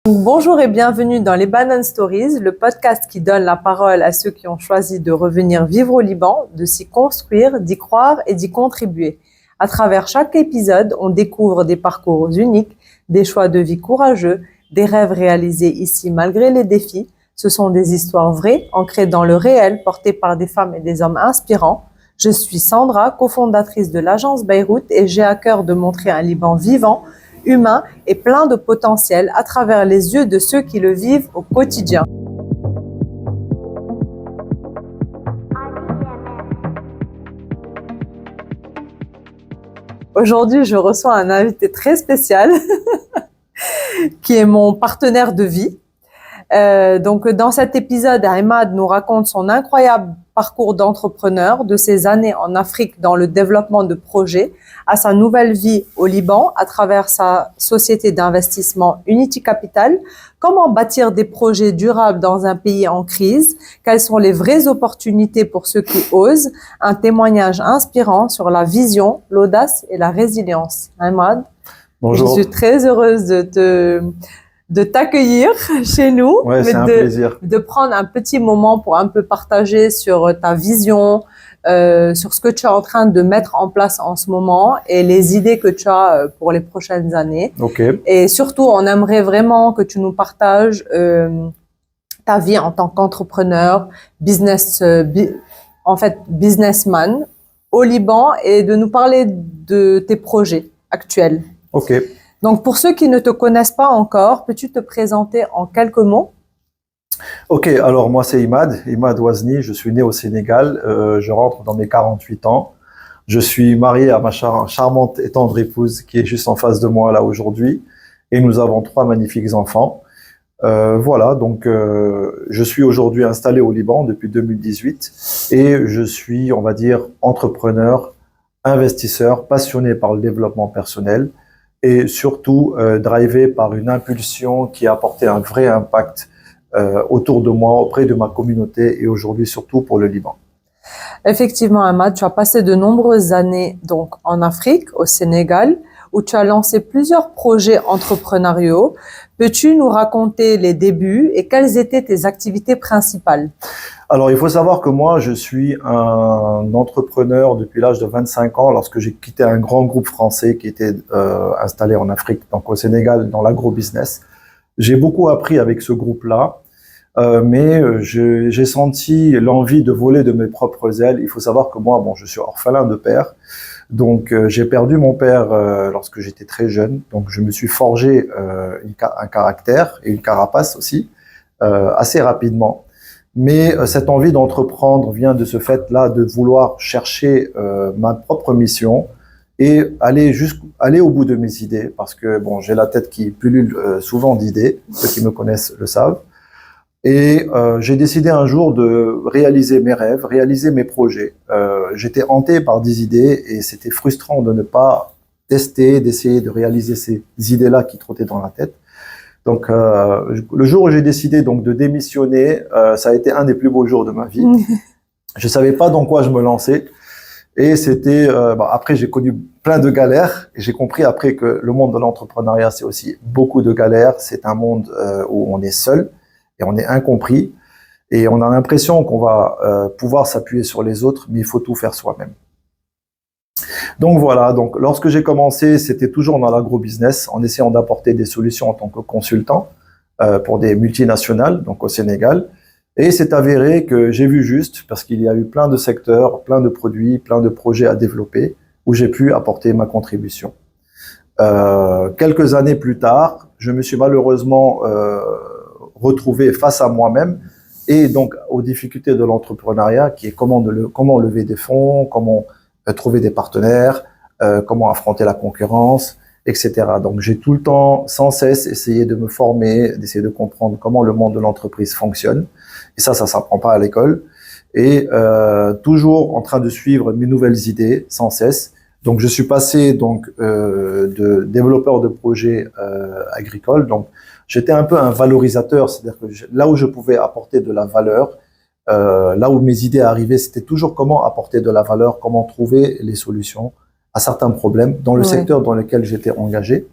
Bonjour et bienvenue dans les Lebanon Stories, le podcast qui donne la parole à ceux qui ont choisi de revenir vivre au Liban, de s'y construire, d'y croire et d'y contribuer. À travers chaque épisode, on découvre des parcours uniques, des choix de vie courageux, des rêves réalisés ici malgré les défis. Ce sont des histoires vraies, ancrées dans le réel, portées par des femmes et des hommes inspirants. Je suis Sandra, cofondatrice de l'agence Beyrouth et j'ai à cœur de montrer un Liban vivant, humain et plein de potentiel à travers les yeux de ceux qui le vivent au quotidien. Aujourd'hui, je reçois un invité très spécial qui est mon partenaire de vie. Donc, dans cet épisode, Imad nous raconte son incroyable parcours d'entrepreneur, de ses années en Afrique dans le développement de projets, à sa nouvelle vie au Liban à travers sa société d'investissement Unity Capital, comment bâtir des projets durables dans un pays en crise, quelles sont les vraies opportunités pour ceux qui osent, un témoignage inspirant sur la vision, l'audace et la résilience. Imad, bonjour. Je suis très heureuse de t'accueillir chez nous, ouais, c'est un plaisir. De prendre un petit moment pour un peu partager sur ta vision, sur ce que tu es en train de mettre en place en ce moment et les idées que tu as pour les prochaines années. Okay. Et surtout, on aimerait vraiment que tu nous partages ta vie en tant qu'entrepreneur, businessman au Liban et de nous parler de tes projets actuels. Ok. Donc, pour ceux qui ne te connaissent pas encore, peux-tu te présenter en quelques mots? Ok, alors moi c'est Imad Ouazni, je suis né au Sénégal, je rentre dans mes 48 ans. Je suis marié à ma charmante et tendre épouse qui est juste en face de moi là aujourd'hui. Et nous avons 3 magnifiques enfants. Voilà, donc je suis aujourd'hui installé au Liban depuis 2018 et je suis, on va dire, entrepreneur, investisseur, passionné par le développement personnel. Et surtout drivé par une impulsion qui a apporté un vrai impact autour de moi, auprès de ma communauté et aujourd'hui surtout pour le Liban. Effectivement, Imad, tu as passé de nombreuses années donc en Afrique, au Sénégal, où tu as lancé plusieurs projets entrepreneuriaux. Peux-tu nous raconter les débuts et quelles étaient tes activités principales? Alors, il faut savoir que moi, je suis un entrepreneur depuis l'âge de 25 ans lorsque j'ai quitté un grand groupe français qui était installé en Afrique, donc au Sénégal, dans l'agro-business. J'ai beaucoup appris avec ce groupe-là, mais j'ai senti l'envie de voler de mes propres ailes. Il faut savoir que moi, bon, je suis orphelin de père. Donc, j'ai perdu mon père lorsque j'étais très jeune. Donc, je me suis forgé un caractère et une carapace aussi, assez rapidement. Mais cette envie d'entreprendre vient de ce fait-là de vouloir chercher ma propre mission et aller au bout de mes idées, parce que bon, j'ai la tête qui pullule souvent d'idées, ceux qui me connaissent le savent. Et j'ai décidé un jour de réaliser mes rêves, réaliser mes projets. J'étais hanté par des idées et c'était frustrant de ne pas tester, d'essayer de réaliser ces idées-là qui trottaient dans la tête. Donc, le jour où j'ai décidé donc de démissionner, ça a été un des plus beaux jours de ma vie. Je savais pas dans quoi je me lançais. Et c'était, après j'ai connu plein de galères et j'ai compris après que le monde de l'entrepreneuriat c'est aussi beaucoup de galères. C'est un monde où on est seul et on est incompris et on a l'impression qu'on va pouvoir s'appuyer sur les autres, mais il faut tout faire soi-même. Donc voilà, donc lorsque j'ai commencé, c'était toujours dans l'agro-business, en essayant d'apporter des solutions en tant que consultant pour des multinationales, donc au Sénégal. Et c'est avéré que j'ai vu juste, parce qu'il y a eu plein de secteurs, plein de produits, plein de projets à développer, où j'ai pu apporter ma contribution. Quelques années plus tard, je me suis malheureusement retrouvé face à moi-même et donc aux difficultés de l'entrepreneuriat, qui est comment lever des fonds, comment trouver des partenaires, comment affronter la concurrence, etc. Donc j'ai tout le temps, sans cesse, essayé de me former, d'essayer de comprendre comment le monde de l'entreprise fonctionne. Et ça s'apprend pas à l'école. Et toujours en train de suivre mes nouvelles idées, sans cesse. Donc je suis passé donc de développeur de projets agricoles. Donc j'étais un peu un valorisateur, c'est-à-dire que là où je pouvais apporter de la valeur, là où mes idées arrivaient, c'était toujours comment apporter de la valeur, comment trouver les solutions à certains problèmes dans le secteur dans lequel j'étais engagé.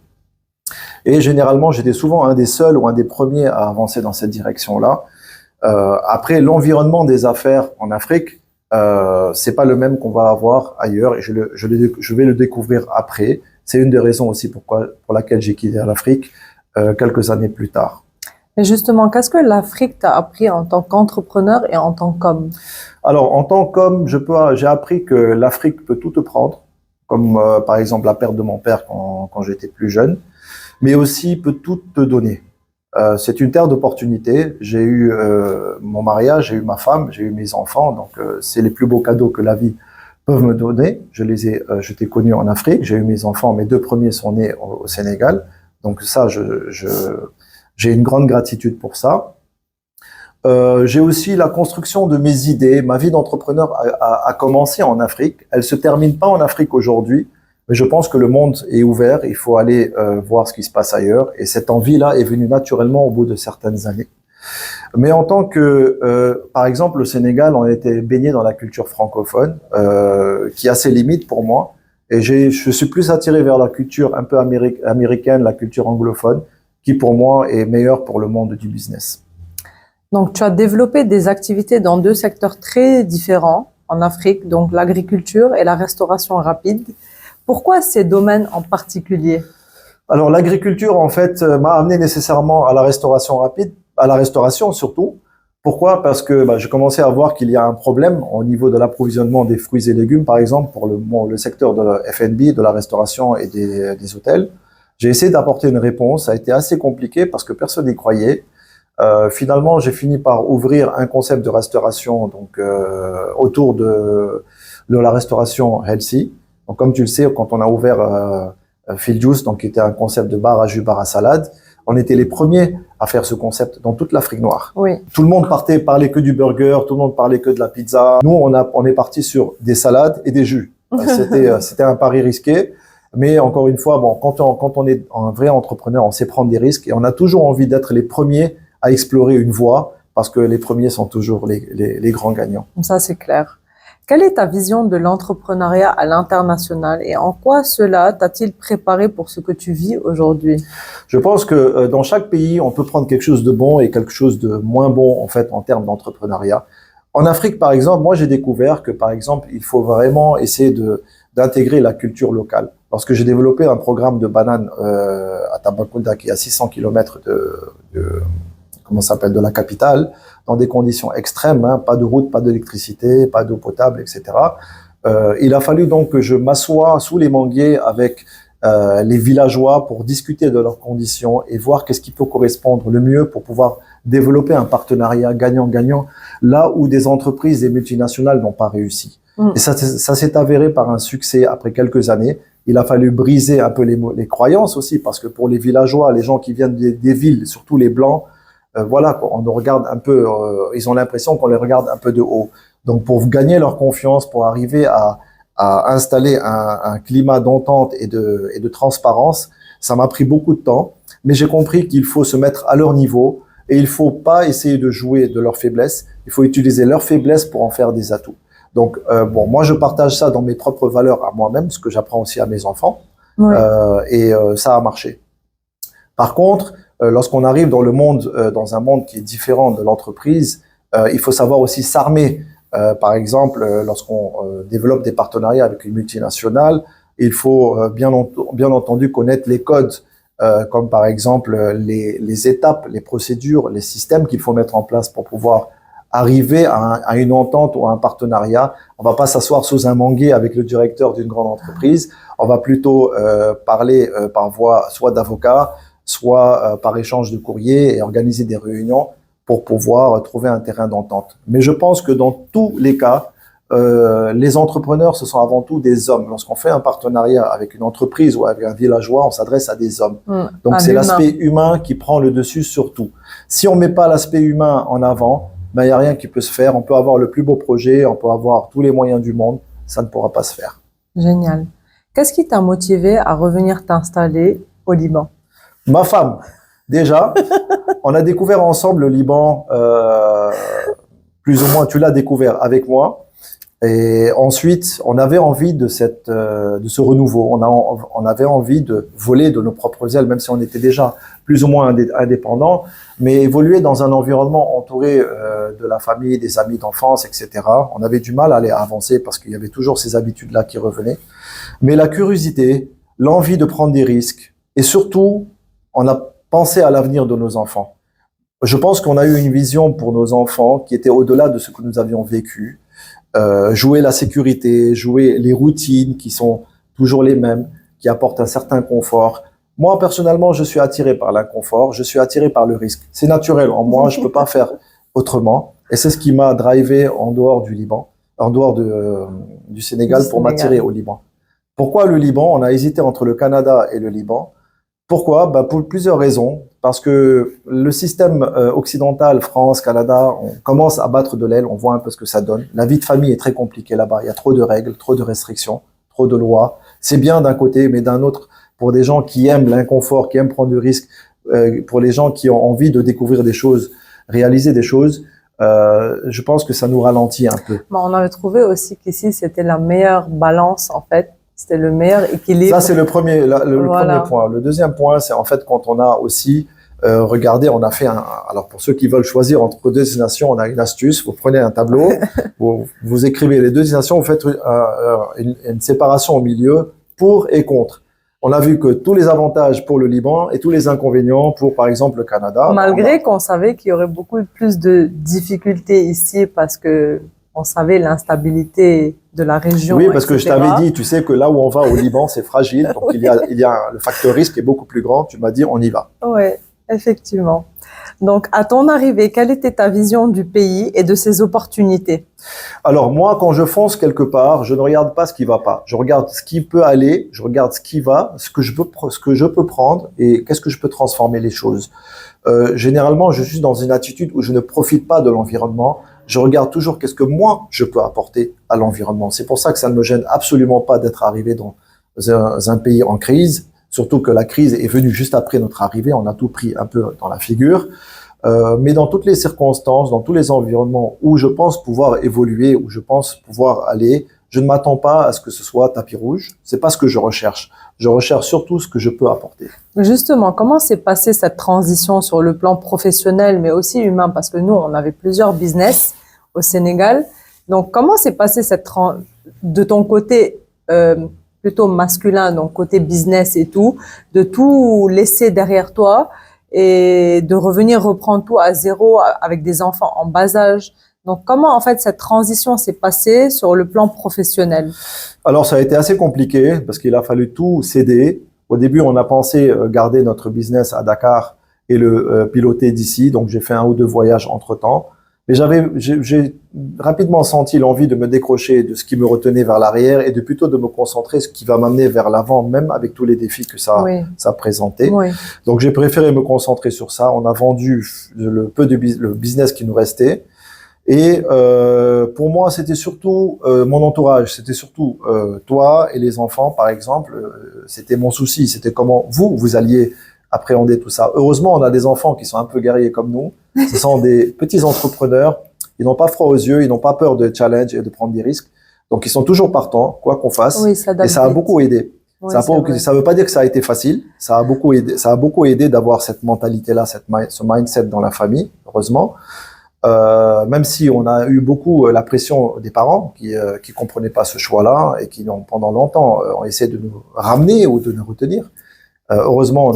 Et généralement, j'étais souvent un des seuls ou un des premiers à avancer dans cette direction-là. Après, l'environnement des affaires en Afrique, c'est pas le même qu'on va avoir ailleurs, et je vais le découvrir après. C'est une des raisons aussi pour laquelle j'ai quitté l'Afrique quelques années plus tard. Et justement, qu'est-ce que l'Afrique t'a appris en tant qu'entrepreneur et en tant qu'homme? Alors, en tant qu'homme, j'ai appris que l'Afrique peut tout te prendre, comme par exemple la perte de mon père quand j'étais plus jeune, mais aussi peut tout te donner. C'est une terre d'opportunités. J'ai eu mon mariage, j'ai eu ma femme, j'ai eu mes enfants, donc c'est les plus beaux cadeaux que la vie peut me donner. Je t'ai connu en Afrique, j'ai eu mes enfants, mes deux premiers sont nés au Sénégal, donc ça, j'ai une grande gratitude pour ça. J'ai aussi la construction de mes idées. Ma vie d'entrepreneur a commencé en Afrique. Elle se termine pas en Afrique aujourd'hui, mais je pense que le monde est ouvert. Il faut aller voir ce qui se passe ailleurs. Et cette envie-là est venue naturellement au bout de certaines années. Mais en tant que, par exemple, au Sénégal, on a été baigné dans la culture francophone, qui a ses limites pour moi. Et je suis plus attiré vers la culture un peu américaine, la culture anglophone, qui pour moi est meilleure pour le monde du business. Donc, tu as développé des activités dans deux secteurs très différents en Afrique, donc l'agriculture et la restauration rapide. Pourquoi ces domaines en particulier? Alors, l'agriculture, en fait, m'a amené nécessairement à la restauration rapide, à la restauration surtout. Pourquoi? Parce que j'ai commencé à voir qu'il y a un problème au niveau de l'approvisionnement des fruits et légumes, par exemple, pour le secteur de la F&B, de la restauration et des hôtels. J'ai essayé d'apporter une réponse. Ça a été assez compliqué parce que personne n'y croyait. Finalement, j'ai fini par ouvrir un concept de restauration donc autour de la restauration healthy. Donc, comme tu le sais, quand on a ouvert Feel Juice, donc qui était un concept de bar à jus, bar à salade, on était les premiers à faire ce concept dans toute l'Afrique noire. Oui. Tout le monde parlait que du burger, tout le monde parlait que de la pizza. Nous, on est parti sur des salades et des jus. C'était un pari risqué. Mais encore une fois, quand on est un vrai entrepreneur, on sait prendre des risques et on a toujours envie d'être les premiers à explorer une voie parce que les premiers sont toujours les grands gagnants. Ça, c'est clair. Quelle est ta vision de l'entrepreneuriat à l'international et en quoi cela t'a-t-il préparé pour ce que tu vis aujourd'hui? Je pense que dans chaque pays, on peut prendre quelque chose de bon et quelque chose de moins bon en fait en termes d'entrepreneuriat. En Afrique, par exemple, moi j'ai découvert que par exemple, il faut vraiment essayer d'intégrer la culture locale. Lorsque j'ai développé un programme de bananes à Tambacounda, qui est à 600 km de la capitale, dans des conditions extrêmes, hein, pas de route, pas d'électricité, pas d'eau potable, etc. Il a fallu donc que je m'assoie sous les manguiers avec les villageois pour discuter de leurs conditions et voir qu'est-ce qui peut correspondre le mieux pour pouvoir développer un partenariat gagnant-gagnant là où des entreprises, des multinationales n'ont pas réussi. Et ça s'est avéré par un succès après quelques années. Il a fallu briser un peu les croyances aussi parce que pour les villageois, les gens qui viennent des villes, surtout les blancs, voilà, on nous regarde un peu, ils ont l'impression qu'on les regarde un peu de haut. Donc, pour gagner leur confiance, pour arriver à installer un climat d'entente et de transparence, ça m'a pris beaucoup de temps. Mais j'ai compris qu'il faut se mettre à leur niveau et il faut pas essayer de jouer de leurs faiblesses. Il faut utiliser leurs faiblesses pour en faire des atouts. Donc, moi, je partage ça dans mes propres valeurs à moi-même, ce que j'apprends aussi à mes enfants. Oui. Ça a marché. Par contre, lorsqu'on arrive dans dans un monde qui est différent de l'entreprise, il faut savoir aussi s'armer. Par exemple, lorsqu'on développe des partenariats avec une multinationale, il faut bien entendu connaître les codes, comme par exemple les étapes, les procédures, les systèmes qu'il faut mettre en place pour pouvoir arriver à une entente ou à un partenariat. On va pas s'asseoir sous un manguier avec le directeur d'une grande entreprise. On va plutôt parler par voie soit d'avocat, soit par échange de courrier et organiser des réunions pour pouvoir trouver un terrain d'entente. Mais je pense que dans tous les cas, les entrepreneurs, ce sont avant tout des hommes. Lorsqu'on fait un partenariat avec une entreprise ou avec un villageois, on s'adresse à des hommes. Donc c'est l'aspect humain qui prend le dessus sur tout. Si on met pas l'aspect humain en avant, il n'y a rien qui peut se faire. On peut avoir le plus beau projet, on peut avoir tous les moyens du monde, ça ne pourra pas se faire. Génial. Qu'est-ce qui t'a motivé à revenir t'installer au Liban? Ma femme, déjà. On a découvert ensemble le Liban, plus ou moins, tu l'as découvert avec moi. Et ensuite, on avait envie de ce renouveau. On avait envie de voler de nos propres ailes, même si on était déjà plus ou moins indépendants, mais évoluer dans un environnement entouré de la famille, des amis d'enfance, etc. On avait du mal à aller avancer parce qu'il y avait toujours ces habitudes-là qui revenaient. Mais la curiosité, l'envie de prendre des risques, et surtout, on a pensé à l'avenir de nos enfants. Je pense qu'on a eu une vision pour nos enfants qui était au-delà de ce que nous avions vécu. Jouer la sécurité, jouer les routines qui sont toujours les mêmes, qui apportent un certain confort. Moi, personnellement, je suis attiré par l'inconfort, je suis attiré par le risque. C'est naturel en moi, je peux pas faire autrement. Et c'est ce qui m'a drivé en dehors du Liban, en dehors du Sénégal pour m'attirer au Liban. Pourquoi le Liban? On a hésité entre le Canada et le Liban. Pourquoi? Pour plusieurs raisons. Parce que le système occidental, France, Canada, on commence à battre de l'aile, on voit un peu ce que ça donne. La vie de famille est très compliquée là-bas. Il y a trop de règles, trop de restrictions, trop de lois. C'est bien d'un côté, mais d'un autre, pour des gens qui aiment l'inconfort, qui aiment prendre du risque, pour les gens qui ont envie de découvrir des choses, réaliser des choses, je pense que ça nous ralentit un peu. On avait trouvé aussi qu'ici, c'était la meilleure balance, en fait. C'était le meilleur équilibre. Ça, c'est le premier point. Le deuxième point, c'est en fait quand on a aussi regardé, on a fait alors pour ceux qui veulent choisir entre deux destinations, on a une astuce. Vous prenez un tableau, vous écrivez les deux destinations, vous faites une séparation au milieu pour et contre. On a vu que tous les avantages pour le Liban et tous les inconvénients pour, par exemple, le Canada. Malgré qu'on savait qu'il y aurait beaucoup plus de difficultés ici parce que on savait l'instabilité de la région. Oui, parce que je t'avais dit, tu sais que là où on va au Liban, c'est fragile. Donc, oui. il y a le facteur risque est beaucoup plus grand. Tu m'as dit, on y va. Oui, effectivement. Donc, à ton arrivée, quelle était ta vision du pays et de ses opportunités? Alors, moi, quand je fonce quelque part, je ne regarde pas ce qui va pas. Je regarde ce qui peut aller, je regarde ce qui va, ce que je peux prendre et qu'est-ce que je peux transformer les choses. Généralement, je suis dans une attitude où je ne profite pas de l'environnement. Je regarde toujours qu'est-ce que moi, je peux apporter à l'environnement. C'est pour ça que ça ne me gêne absolument pas d'être arrivé dans un pays en crise, surtout que la crise est venue juste après notre arrivée. On a tout pris un peu dans la figure. Mais dans toutes les circonstances, dans tous les environnements où je pense pouvoir évoluer, où je pense pouvoir aller, je ne m'attends pas à ce que ce soit tapis rouge. C'est pas ce que je recherche. Je recherche surtout ce que je peux apporter. Justement, comment s'est passée cette transition sur le plan professionnel, mais aussi humain? Parce que nous, on avait plusieurs business au Sénégal. Donc, comment s'est passée de ton côté plutôt masculin, donc côté business et tout, de tout laisser derrière toi et de reprendre tout à zéro avec des enfants en bas âge? Donc, comment, en fait, cette transition s'est passée sur le plan professionnel? Alors, ça a été assez compliqué parce qu'il a fallu tout céder. Au début, on a pensé garder notre business à Dakar et le piloter d'ici. Donc, j'ai fait 1 ou 2 voyages entre-temps. Mais j'ai rapidement senti l'envie de me décrocher de ce qui me retenait vers l'arrière et de plutôt de me concentrer sur ce qui va m'amener vers l'avant, même avec tous les défis que ça présentait. Oui. Donc, j'ai préféré me concentrer sur ça. On a vendu le business qui nous restait. Et pour moi, c'était surtout mon entourage, c'était surtout toi et les enfants, par exemple. C'était mon souci, c'était comment vous alliez appréhender tout ça. Heureusement, on a des enfants qui sont un peu guerriers comme nous. Ce sont des petits entrepreneurs. Ils n'ont pas froid aux yeux, ils n'ont pas peur de challenge et de prendre des risques. Donc, ils sont toujours partants, quoi qu'on fasse. Oui, et ça a beaucoup aidé. Oui, ça veut pas dire que ça a été facile. Ça a beaucoup aidé. Ça a beaucoup aidé d'avoir cette mentalité-là, ce mindset dans la famille, heureusement. Même si on a eu beaucoup la pression des parents qui comprenaient pas ce choix-là et qui pendant longtemps ont essayé de nous ramener ou de nous retenir. Heureusement,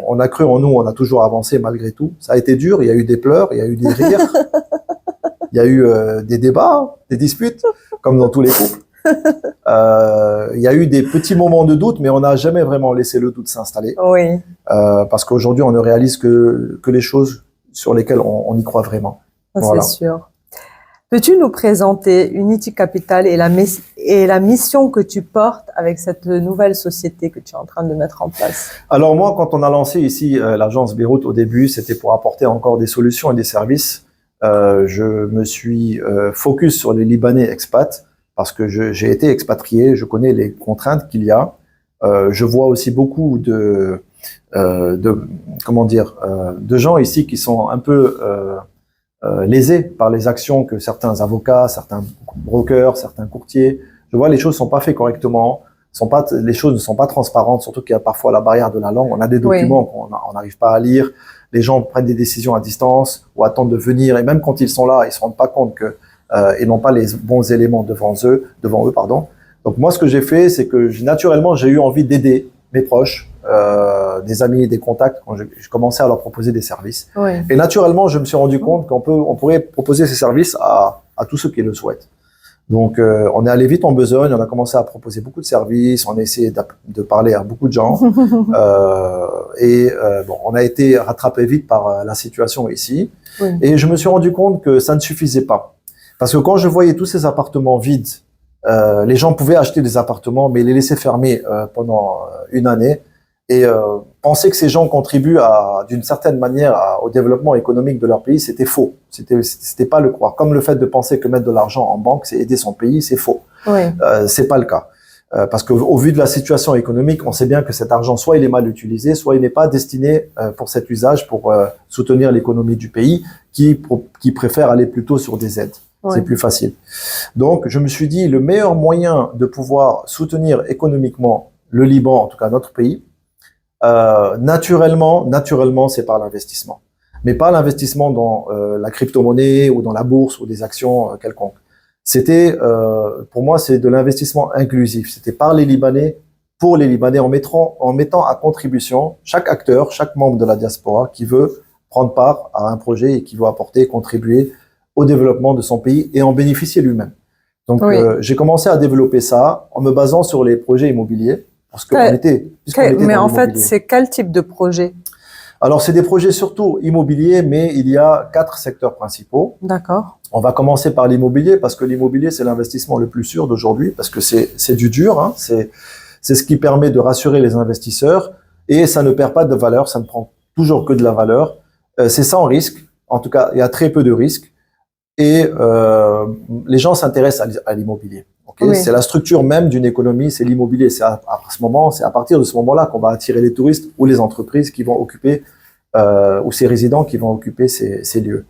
on a cru en nous, on a toujours avancé malgré tout. Ça a été dur, il y a eu des pleurs, il y a eu des rires, il y a eu des débats, des disputes, comme dans tous les couples. Il y a eu des petits moments de doute, mais on n'a jamais vraiment laissé le doute s'installer. Oui. Parce qu'aujourd'hui, on ne réalise que les choses sur lesquelles on y croit vraiment. Voilà. C'est sûr. Peux-tu nous présenter Unity Capital et la mission que tu portes avec cette nouvelle société que tu es en train de mettre en place? Alors moi, quand on a lancé ici l'agence Beyrouth au début, c'était pour apporter encore des solutions et des services. Je me suis focus sur les Libanais expats parce que j'ai été expatrié, je connais les contraintes qu'il y a. Je vois aussi beaucoup de gens ici qui sont un peu lésé par les actions que certains avocats, certains brokers, certains courtiers. Je vois les choses sont pas faites correctement, les choses ne sont pas transparentes, surtout qu'il y a parfois la barrière de la langue. On a des documents qu'on n'arrive pas à lire. Les gens prennent des décisions à distance ou attendent de venir, et même quand ils sont là, ils se rendent pas compte que ils n'ont pas les bons éléments devant eux, pardon. Donc moi, ce que j'ai fait, c'est que naturellement, j'ai eu envie d'aider mes proches, des amis, des contacts, quand je commençais à leur proposer des services. Oui. Et naturellement, je me suis rendu compte on pourrait proposer ces services à tous ceux qui le souhaitent. Donc, on est allé vite en besogne, on a commencé à proposer beaucoup de services, on a essayé de parler à beaucoup de gens, bon, on a été rattrapé vite par la situation ici. Oui. Et je me suis rendu compte que ça ne suffisait pas. Parce que quand je voyais tous ces appartements vides, les gens pouvaient acheter des appartements, mais les laisser fermer pendant une année et penser que ces gens contribuent d'une certaine manière au développement économique de leur pays, c'était faux. C'était pas le croire. Comme le fait de penser que mettre de l'argent en banque, c'est aider son pays, c'est faux. Oui. C'est pas le cas. Parce qu'au vu de la situation économique, on sait bien que cet argent, soit il est mal utilisé, soit il n'est pas destiné pour cet usage, pour soutenir l'économie du pays, qui préfère aller plutôt sur des aides. Oui. C'est plus facile. Donc, je me suis dit, le meilleur moyen de pouvoir soutenir économiquement le Liban, en tout cas notre pays, naturellement, c'est par l'investissement. Mais pas l'investissement dans la crypto-monnaie ou dans la bourse ou des actions quelconques. C'était, pour moi, c'est de l'investissement inclusif. C'était par les Libanais, pour les Libanais, en mettant à contribution chaque acteur, chaque membre de la diaspora qui veut prendre part à un projet et qui veut apporter, contribuer au développement de son pays et en bénéficier lui-même. Donc, oui. J'ai commencé à développer ça en me basant sur les projets immobiliers. Parce qu'on était mais en fait, c'est quel type de projet? Alors, c'est des projets surtout immobiliers, mais il y a 4 secteurs principaux. D'accord. On va commencer par l'immobilier, parce que l'immobilier, c'est l'investissement le plus sûr d'aujourd'hui, parce que c'est du dur, hein, c'est ce qui permet de rassurer les investisseurs, et ça ne perd pas de valeur, ça ne prend toujours que de la valeur. C'est sans risque, en tout cas, il y a très peu de risques. Et les gens s'intéressent à l'immobilier. Okay, oui. C'est la structure même d'une économie, c'est l'immobilier. C'est à partir de ce moment-là qu'on va attirer les touristes ou les entreprises qui vont occuper, ou ces résidents qui vont occuper ces lieux.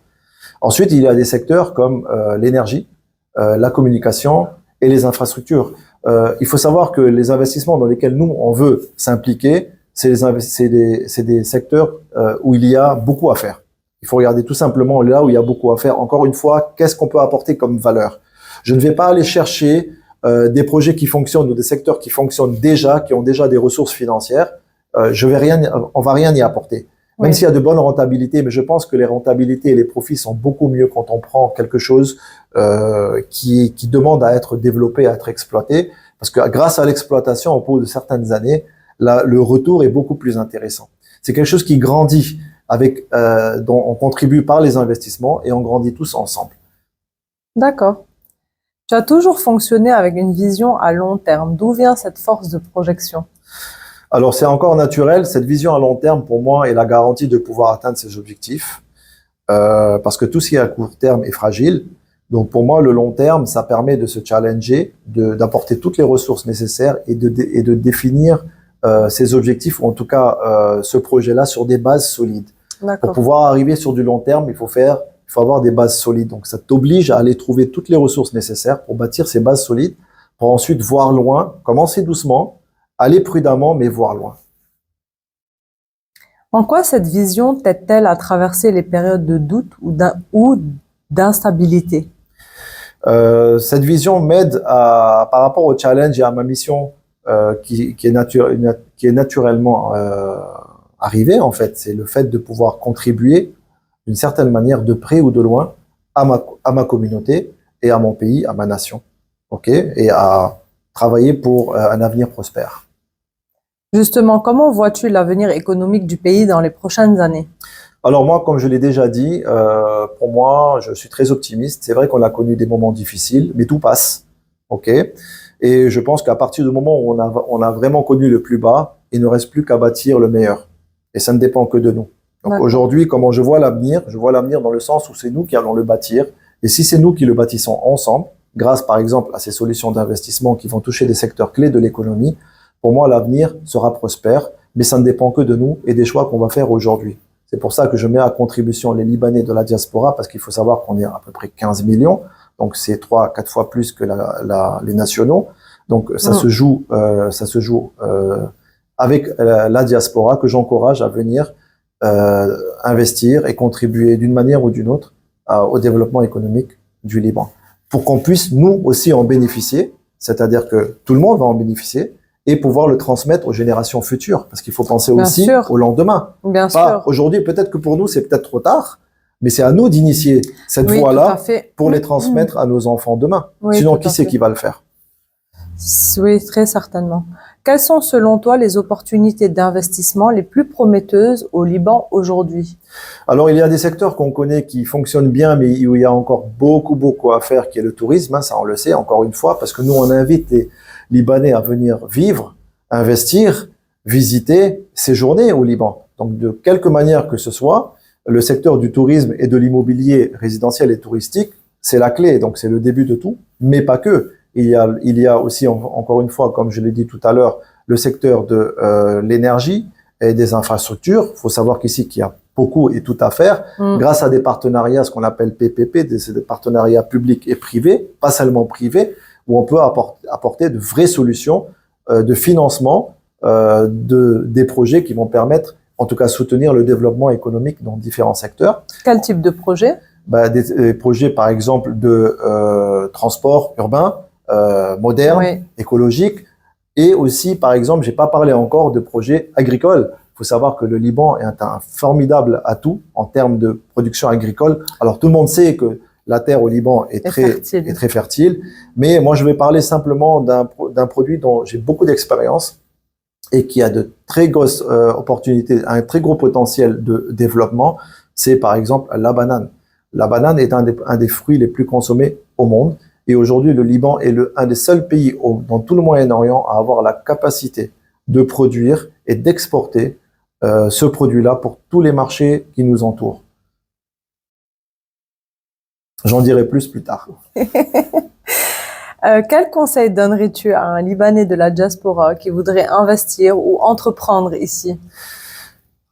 Ensuite, il y a des secteurs comme l'énergie, la communication et les infrastructures. Il faut savoir que les investissements dans lesquels nous, on veut s'impliquer, c'est des secteurs où il y a beaucoup à faire. Il faut regarder tout simplement là où il y a beaucoup à faire. Encore une fois, qu'est-ce qu'on peut apporter comme valeur? Je ne vais pas aller chercher des projets qui fonctionnent ou des secteurs qui fonctionnent déjà, qui ont déjà des ressources financières. On va rien y apporter. Même s'il y a de bonnes rentabilités, mais je pense que les rentabilités et les profits sont beaucoup mieux quand on prend quelque chose qui demande à être développé, à être exploité. Parce que grâce à l'exploitation, au cours de certaines années, le retour est beaucoup plus intéressant. C'est quelque chose qui grandit. Dont on contribue par les investissements et on grandit tous ensemble. D'accord. Tu as toujours fonctionné avec une vision à long terme. D'où vient cette force de projection? Alors, c'est encore naturel. Cette vision à long terme, pour moi, est la garantie de pouvoir atteindre ses objectifs. Parce que tout ce qui est à court terme est fragile. Donc, pour moi, le long terme, ça permet de se challenger, d'apporter toutes les ressources nécessaires et de définir ses objectifs, ou en tout cas ce projet-là, sur des bases solides. Pour pouvoir arriver sur du long terme, il faut avoir des bases solides. Donc, ça t'oblige à aller trouver toutes les ressources nécessaires pour bâtir ces bases solides, pour ensuite voir loin, commencer doucement, aller prudemment, mais voir loin. En quoi cette vision t'aide-t-elle à traverser les périodes de doute ou d'instabilité? Cette vision m'aide par rapport au challenge et à ma mission qui est naturellement arrivé, en fait. C'est le fait de pouvoir contribuer d'une certaine manière, de près ou de loin, à ma communauté et à mon pays, à ma nation. Et à travailler pour un avenir prospère. Justement, comment vois-tu l'avenir économique du pays dans les prochaines années? Alors moi, comme je l'ai déjà dit, pour moi, je suis très optimiste. C'est vrai qu'on a connu des moments difficiles, mais tout passe. Et je pense qu'à partir du moment où on a vraiment connu le plus bas, il ne reste plus qu'à bâtir le meilleur. Et ça ne dépend que de nous. Donc aujourd'hui, comment je vois l'avenir? Je vois l'avenir dans le sens où c'est nous qui allons le bâtir. Et si c'est nous qui le bâtissons ensemble, grâce par exemple à ces solutions d'investissement qui vont toucher des secteurs clés de l'économie, pour moi l'avenir sera prospère, mais ça ne dépend que de nous et des choix qu'on va faire aujourd'hui. C'est pour ça que je mets à contribution les Libanais de la diaspora, parce qu'il faut savoir qu'on est à peu près 15 millions. Donc, c'est 3-4 fois plus que les nationaux. Donc, ça se joue avec la diaspora, que j'encourage à venir investir et contribuer d'une manière ou d'une autre au développement économique du Liban. Pour qu'on puisse, nous aussi, en bénéficier, c'est-à-dire que tout le monde va en bénéficier, et pouvoir le transmettre aux générations futures. Parce qu'il faut penser aussi au lendemain. Bien sûr. Aujourd'hui, peut-être que pour nous, c'est peut-être trop tard, mais c'est à nous d'initier cette voie-là pour les transmettre à nos enfants demain. Sinon, qui c'est qui va le faire? Oui, très certainement. Quelles sont, selon toi, les opportunités d'investissement les plus prometteuses au Liban aujourd'hui? Alors, il y a des secteurs qu'on connaît qui fonctionnent bien, mais où il y a encore beaucoup à faire, qui est le tourisme. Hein, ça, on le sait, encore une fois, parce que nous, on invite les Libanais à venir vivre, investir, visiter, séjourner au Liban. Donc, de quelque manière que ce soit, le secteur du tourisme et de l'immobilier résidentiel et touristique, c'est la clé. Donc, c'est le début de tout, mais pas que. Il y a aussi, encore une fois, comme je l'ai dit tout à l'heure, le secteur de l'énergie et des infrastructures. Il faut savoir qu'ici, qu'il y a beaucoup et tout à faire, grâce à des partenariats, ce qu'on appelle PPP, des partenariats publics et privés, pas seulement privés, où on peut apporter de vraies solutions de financement des projets qui vont permettre, en tout cas, soutenir le développement économique dans différents secteurs. Quel type de projet? Des projets, par exemple, de transport urbain, moderne, écologique, et aussi, par exemple, j'ai pas parlé encore de projets agricoles. Il faut savoir que le Liban est un formidable atout en termes de production agricole. Alors, tout le monde sait que la terre au Liban est très fertile, mais moi, je vais parler simplement d'un produit dont j'ai beaucoup d'expérience et qui a de très grosses opportunités, un très gros potentiel de développement. C'est, par exemple, la banane. La banane est un des fruits les plus consommés au monde. Et aujourd'hui, le Liban est un des seuls pays dans tout le Moyen-Orient à avoir la capacité de produire et d'exporter ce produit-là pour tous les marchés qui nous entourent. J'en dirai plus tard. Quel conseil donnerais-tu à un Libanais de la diaspora qui voudrait investir ou entreprendre ici?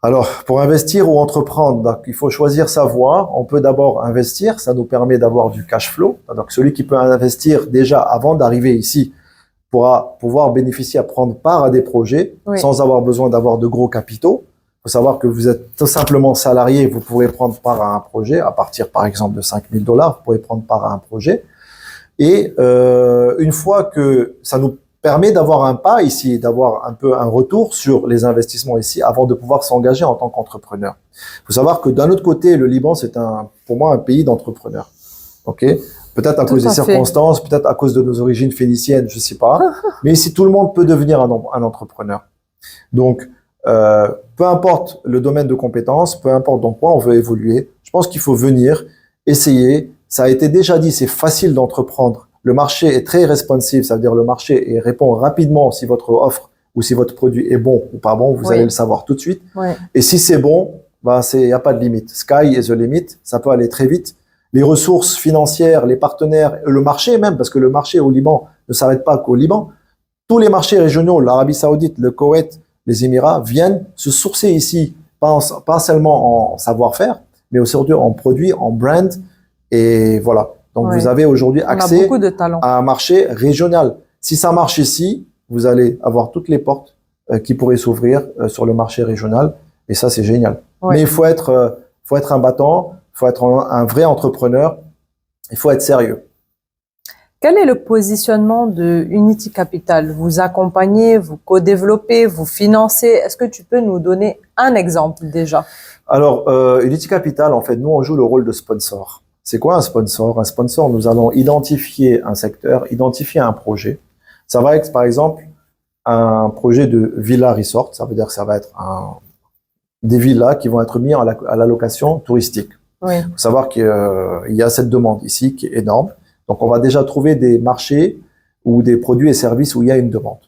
Alors, pour investir ou entreprendre, donc, il faut choisir sa voie. On peut d'abord investir, ça nous permet d'avoir du cash flow. Donc, celui qui peut investir déjà avant d'arriver ici pourra pouvoir bénéficier à prendre part à des projets sans avoir besoin d'avoir de gros capitaux. Il faut savoir que vous êtes tout simplement salarié, vous pouvez prendre part à un projet à partir, par exemple, de $5 000, vous pouvez prendre part à un projet. Et une fois que ça nous permet d'avoir un pas ici, d'avoir un peu un retour sur les investissements ici avant de pouvoir s'engager en tant qu'entrepreneur. Il faut savoir que d'un autre côté, le Liban, c'est pour moi un pays d'entrepreneurs. Ok, peut-être à cause des circonstances, peut-être à cause de nos origines phéniciennes, je sais pas. Mais ici, tout le monde peut devenir un entrepreneur. Donc, peu importe le domaine de compétences, peu importe dans quoi on veut évoluer, je pense qu'il faut venir, essayer. Ça a été déjà dit, c'est facile d'entreprendre. Le marché est très responsive, ça veut dire le marché répond rapidement si votre offre ou si votre produit est bon ou pas bon, vous allez le savoir tout de suite. Et si c'est bon, il n'y a pas de limite. Sky is the limit, ça peut aller très vite. Les ressources financières, les partenaires, le marché même, parce que le marché au Liban ne s'arrête pas qu'au Liban. Tous les marchés régionaux, l'Arabie Saoudite, le Koweït, les Émirats viennent se sourcer ici, pas seulement en savoir-faire, mais aussi en produits, en brand, et voilà. Donc, vous avez aujourd'hui accès à un marché régional. Si ça marche ici, vous allez avoir toutes les portes qui pourraient s'ouvrir sur le marché régional. Et ça, c'est génial. Mais il faut être un battant, il faut être un vrai entrepreneur, il faut être sérieux. Quel est le positionnement de Unity Capital? Vous accompagnez, vous co-développez, vous financez. Est-ce que tu peux nous donner un exemple déjà? Alors, Unity Capital, en fait, nous, on joue le rôle de sponsor. C'est quoi un sponsor? Un sponsor, nous allons identifier un secteur, identifier un projet. Ça va être, par exemple, un projet de villa resort. Ça veut dire que ça va être des villas qui vont être mis à la location touristique. Il faut savoir qu'il y a cette demande ici qui est énorme. Donc, on va déjà trouver des marchés ou des produits et services où il y a une demande.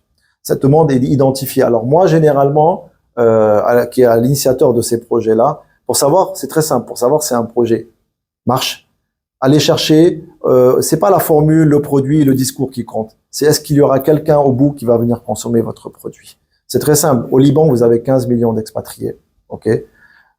Cette demande est identifiée. Alors, moi, généralement, qui est à l'initiateur de ces projets-là, pour savoir, c'est très simple, pour savoir si un projet marche, aller chercher, c'est pas la formule, le produit, le discours qui compte. C'est est-ce qu'il y aura quelqu'un au bout qui va venir consommer votre produit. C'est très simple. Au Liban, vous avez 15 millions d'expatriés. Ok.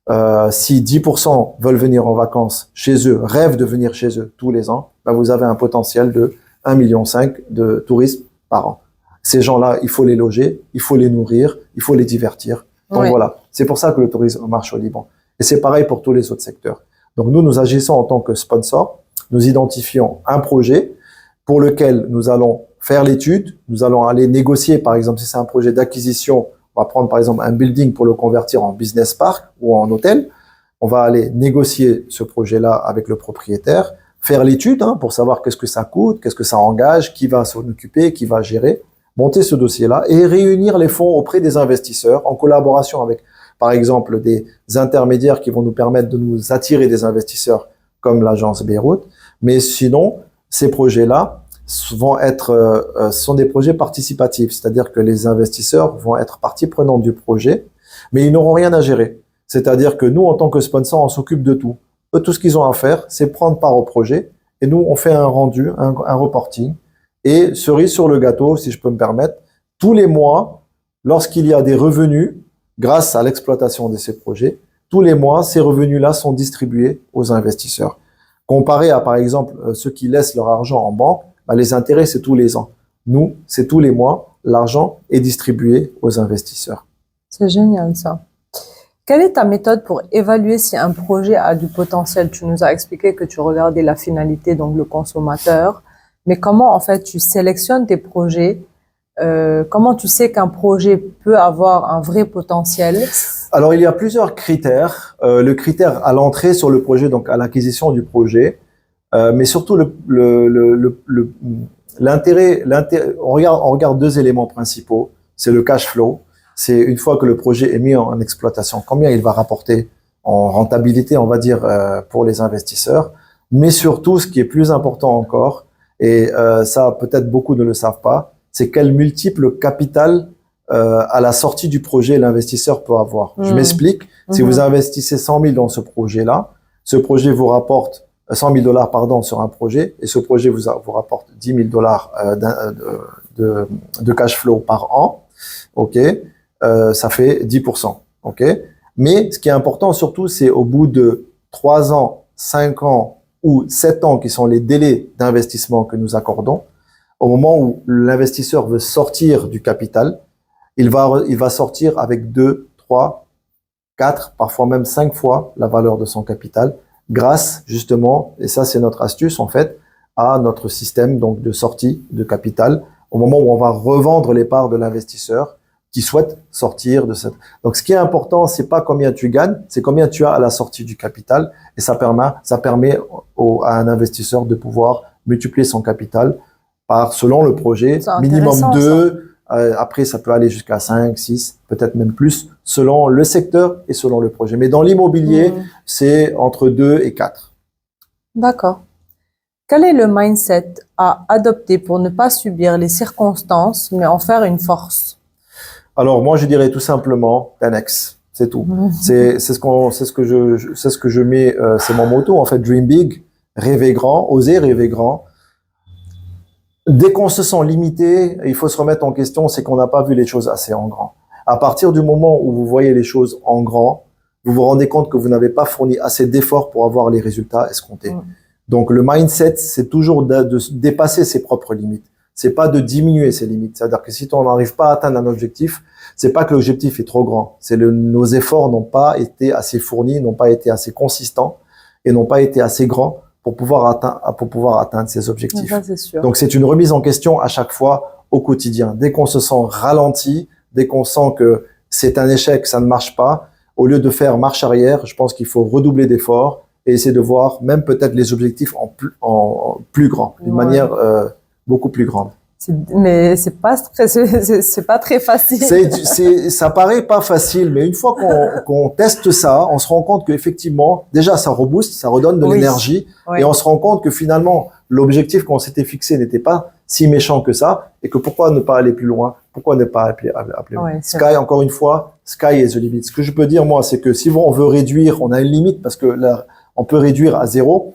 Si 10% veulent venir en vacances chez eux, rêvent de venir chez eux tous les ans, ben vous avez un potentiel de 1,5 million de touristes par an. Ces gens-là, il faut les loger, il faut les nourrir, il faut les divertir. Donc voilà, c'est pour ça que le tourisme marche au Liban. Et c'est pareil pour tous les autres secteurs. Donc nous agissons en tant que sponsor. Nous identifions un projet pour lequel nous allons faire l'étude. Nous allons aller négocier, par exemple, si c'est un projet d'acquisition, on va prendre par exemple un building pour le convertir en business park ou en hôtel. On va aller négocier ce projet-là avec le propriétaire, faire l'étude pour savoir qu'est-ce que ça coûte, qu'est-ce que ça engage, qui va s'en occuper, qui va gérer, monter ce dossier-là et réunir les fonds auprès des investisseurs en collaboration avec, par exemple, des intermédiaires qui vont nous permettre de nous attirer des investisseurs comme l'agence Beyrouth. Mais sinon, ces projets-là sont des projets participatifs, c'est-à-dire que les investisseurs vont être partie prenante du projet, mais ils n'auront rien à gérer. C'est-à-dire que nous, en tant que sponsor, on s'occupe de tout. Eux, tout ce qu'ils ont à faire, c'est prendre part au projet, et nous, on fait un rendu, un reporting. Et cerise sur le gâteau, si je peux me permettre, tous les mois, lorsqu'il y a des revenus, grâce à l'exploitation de ces projets, tous les mois, ces revenus-là sont distribués aux investisseurs. Comparé à, par exemple, ceux qui laissent leur argent en banque, les intérêts, c'est tous les ans. Nous, c'est tous les mois, l'argent est distribué aux investisseurs. C'est génial, ça. Quelle est ta méthode pour évaluer si un projet a du potentiel? Tu nous as expliqué que tu regardais la finalité, donc le consommateur. Mais comment, en fait, tu sélectionnes tes projets? Comment tu sais qu'un projet peut avoir un vrai potentiel? Alors, il y a plusieurs critères. Le critère à l'entrée sur le projet, donc à l'acquisition du projet, mais surtout l'intérêt. On regarde deux éléments principaux. C'est le cash flow. C'est une fois que le projet est mis en exploitation, combien il va rapporter en rentabilité, on va dire, pour les investisseurs. Mais surtout, ce qui est plus important encore, et ça peut-être beaucoup ne le savent pas, c'est quel multiple capital à la sortie du projet l'investisseur peut avoir. Je m'explique. Si vous investissez 100 000 dans ce projet-là, ce projet vous rapporte 100 000 $ pardon sur un projet, et ce projet vous rapporte 10 000 $ de cash flow par an. Ok, ça fait 10%. Ok, mais ce qui est important surtout, c'est au bout de 3 ans, 5 ans ou 7 ans qui sont les délais d'investissement que nous accordons, au moment où l'investisseur veut sortir du capital, il va sortir avec 2, 3, 4, parfois même 5 fois la valeur de son capital, grâce justement, et ça c'est notre astuce en fait, à notre système donc de sortie de capital, au moment où on va revendre les parts de l'investisseur qui souhaite sortir de cette. Donc ce qui est important, c'est pas combien tu gagnes, c'est combien tu as à la sortie du capital, et ça permet à un investisseur de pouvoir multiplier son capital par, selon le projet, minimum 2, après ça peut aller jusqu'à 5, 6, peut-être même plus, selon le secteur et selon le projet. Mais dans l'immobilier, c'est entre 2 et 4. D'accord. Quel est le mindset à adopter pour ne pas subir les circonstances, mais en faire une force? Alors moi je dirais tout simplement Tenex, c'est tout. C'est ce que je mets, c'est mon motto en fait, dream big, rêver grand, oser rêver grand. Dès qu'on se sent limité, il faut se remettre en question, c'est qu'on n'a pas vu les choses assez en grand. À partir du moment où vous voyez les choses en grand, vous vous rendez compte que vous n'avez pas fourni assez d'efforts pour avoir les résultats escomptés. Donc le mindset, c'est toujours de dépasser ses propres limites. C'est pas de diminuer ses limites. C'est-à-dire que si on n'arrive pas à atteindre un objectif, c'est pas que l'objectif est trop grand. C'est nos efforts n'ont pas été assez fournis, n'ont pas été assez consistants et n'ont pas été assez grands pour pouvoir atteindre ces objectifs. Ça, c'est sûr. Donc c'est une remise en question à chaque fois au quotidien. Dès qu'on se sent ralenti, dès qu'on sent que c'est un échec, ça ne marche pas, au lieu de faire marche arrière, je pense qu'il faut redoubler d'efforts et essayer de voir même peut-être les objectifs en plus grand, d'une manière beaucoup plus grande. Mais c'est pas très facile. Ça paraît pas facile, mais une fois qu'on teste ça, on se rend compte qu'effectivement, déjà ça rebooste, ça redonne de l'énergie, et on se rend compte que finalement l'objectif qu'on s'était fixé n'était pas si méchant que ça, et que pourquoi ne pas aller plus loin, pourquoi ne pas appeler loin. Sky, encore une fois, sky is the limit. Ce que je peux dire moi, c'est que si on veut réduire, on a une limite parce que là, on peut réduire à 0,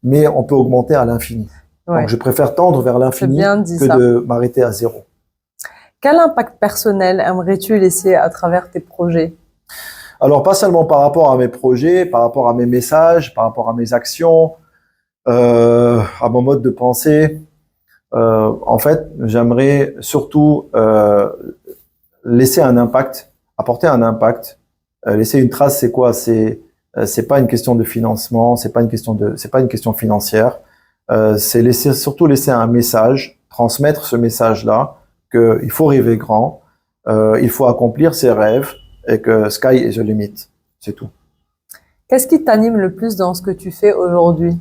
mais on peut augmenter à l'infini. Donc, je préfère tendre vers l'infini que de m'arrêter à 0. Quel impact personnel aimerais-tu laisser à travers tes projets? Alors, pas seulement par rapport à mes projets, par rapport à mes messages, par rapport à mes actions, à mon mode de pensée. En fait, j'aimerais surtout laisser un impact, apporter un impact, laisser une trace. C'est quoi? C'est pas une question de financement, c'est pas une question financière. C'est surtout laisser un message, transmettre ce message-là, qu'il faut rêver grand, il faut accomplir ses rêves et que sky is the limit. C'est tout. Qu'est-ce qui t'anime le plus dans ce que tu fais aujourd'hui?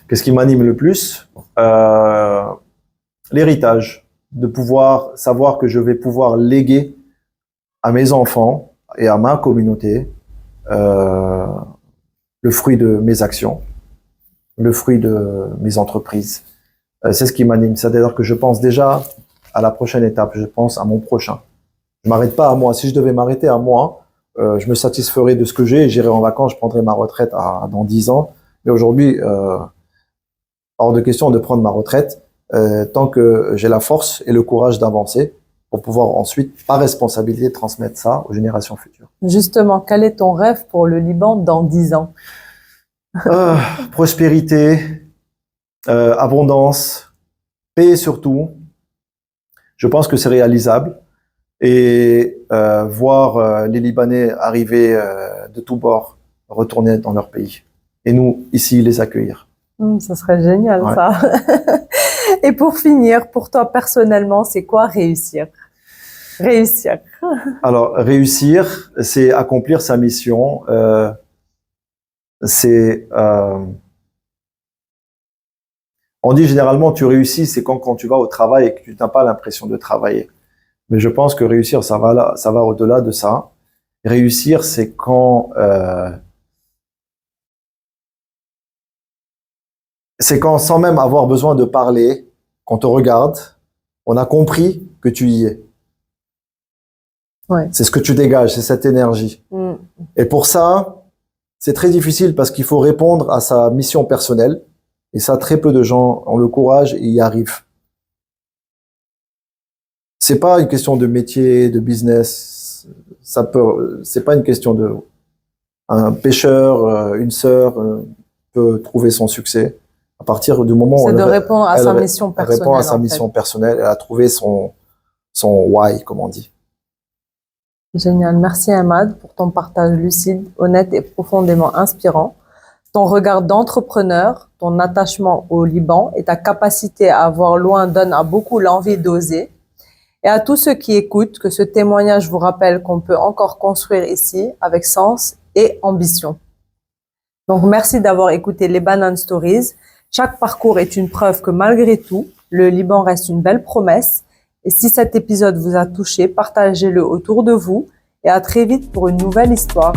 Qu'est-ce qui m'anime le plus? L'héritage, de pouvoir savoir que je vais pouvoir léguer à mes enfants et à ma communauté le fruit de mes actions, le fruit de mes entreprises. C'est ce qui m'anime. C'est-à-dire que je pense déjà à la prochaine étape, je pense à mon prochain. Je m'arrête pas à moi. Si je devais m'arrêter à moi, je me satisferais de ce que j'ai, j'irai en vacances, je prendrai ma retraite dans 10 ans. Mais aujourd'hui, hors de question de prendre ma retraite tant que j'ai la force et le courage d'avancer pour pouvoir ensuite, par responsabilité, transmettre ça aux générations futures. Justement, quel est ton rêve pour le Liban dans 10 ans? Prospérité, abondance, paix surtout. Je pense que c'est réalisable. Et voir les Libanais arriver de tous bords, retourner dans leur pays. Et nous, ici, les accueillir. Ça serait génial, Ouais. ça. Et pour finir, pour toi personnellement, c'est quoi réussir? Réussir. Alors, réussir, c'est accomplir sa mission. On dit généralement, tu réussis, c'est quand tu vas au travail et que tu n'as pas l'impression de travailler. Mais je pense que réussir, ça va au-delà de ça. Réussir, c'est quand sans même avoir besoin de parler, qu'on te regarde, on a compris que tu y es. Ouais. C'est ce que tu dégages, c'est cette énergie. Et pour ça, c'est très difficile parce qu'il faut répondre à sa mission personnelle. Et ça, très peu de gens ont le courage et y arrivent. C'est pas une question de métier, de business. C'est pas une question de un pêcheur, une sœur peut trouver son succès à partir du moment où c'est de répondre à sa mission personnelle. Elle répond à sa mission personnelle, elle a trouvé son why, comme on dit. Génial. Merci Ahmad pour ton partage lucide, honnête et profondément inspirant. Ton regard d'entrepreneur, ton attachement au Liban et ta capacité à voir loin donnent à beaucoup l'envie d'oser. Et à tous ceux qui écoutent, que ce témoignage vous rappelle qu'on peut encore construire ici avec sens et ambition. Donc, merci d'avoir écouté Lebanon Stories. Chaque parcours est une preuve que malgré tout, le Liban reste une belle promesse. Et si cet épisode vous a touché, partagez-le autour de vous et à très vite pour une nouvelle histoire.